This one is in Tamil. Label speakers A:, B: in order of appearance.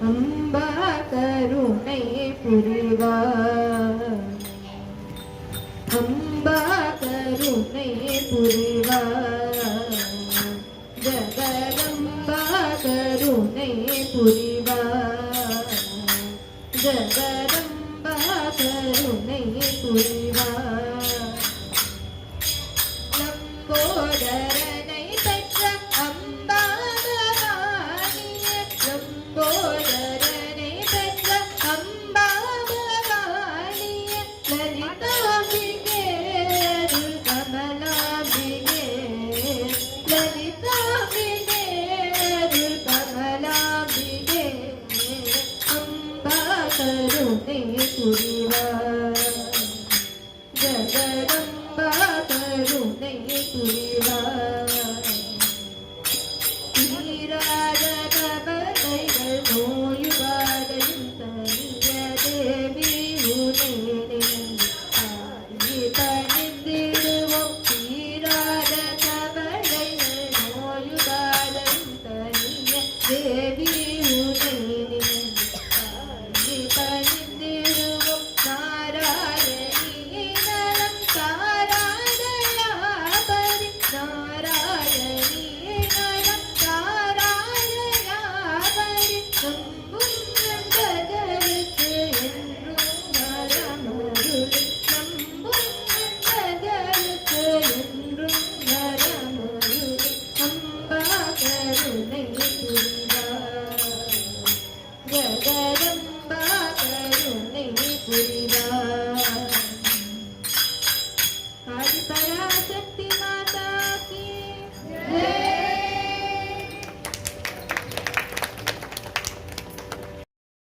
A: அம்பா கருணை புரிவாய், அம்பா கருணை புரிவாய், ஜகதம்பா கருணை புரிவாய், ஜகதம்பா கருணை புரிவாய். லம்போதரனை பெற்ற அம்பா பவானியே, லம்போதரனை பெற்ற அம்பா பவானியே, லலிதாம்பிகே அருள் கமலாம்பிகே, லலிதாம்பிகே அருள் கமலாம்பிகே, அம்பா கருணை புரிவாய், ஜகதம்பா கருணை புரிவாய். தீராத கவலைகள் நோயுபாதையும் தனிய தேவி உனை நினைந்து பணிந்திடுவோம். தீராத கவலைகள் நோயுபாதையும் தனிய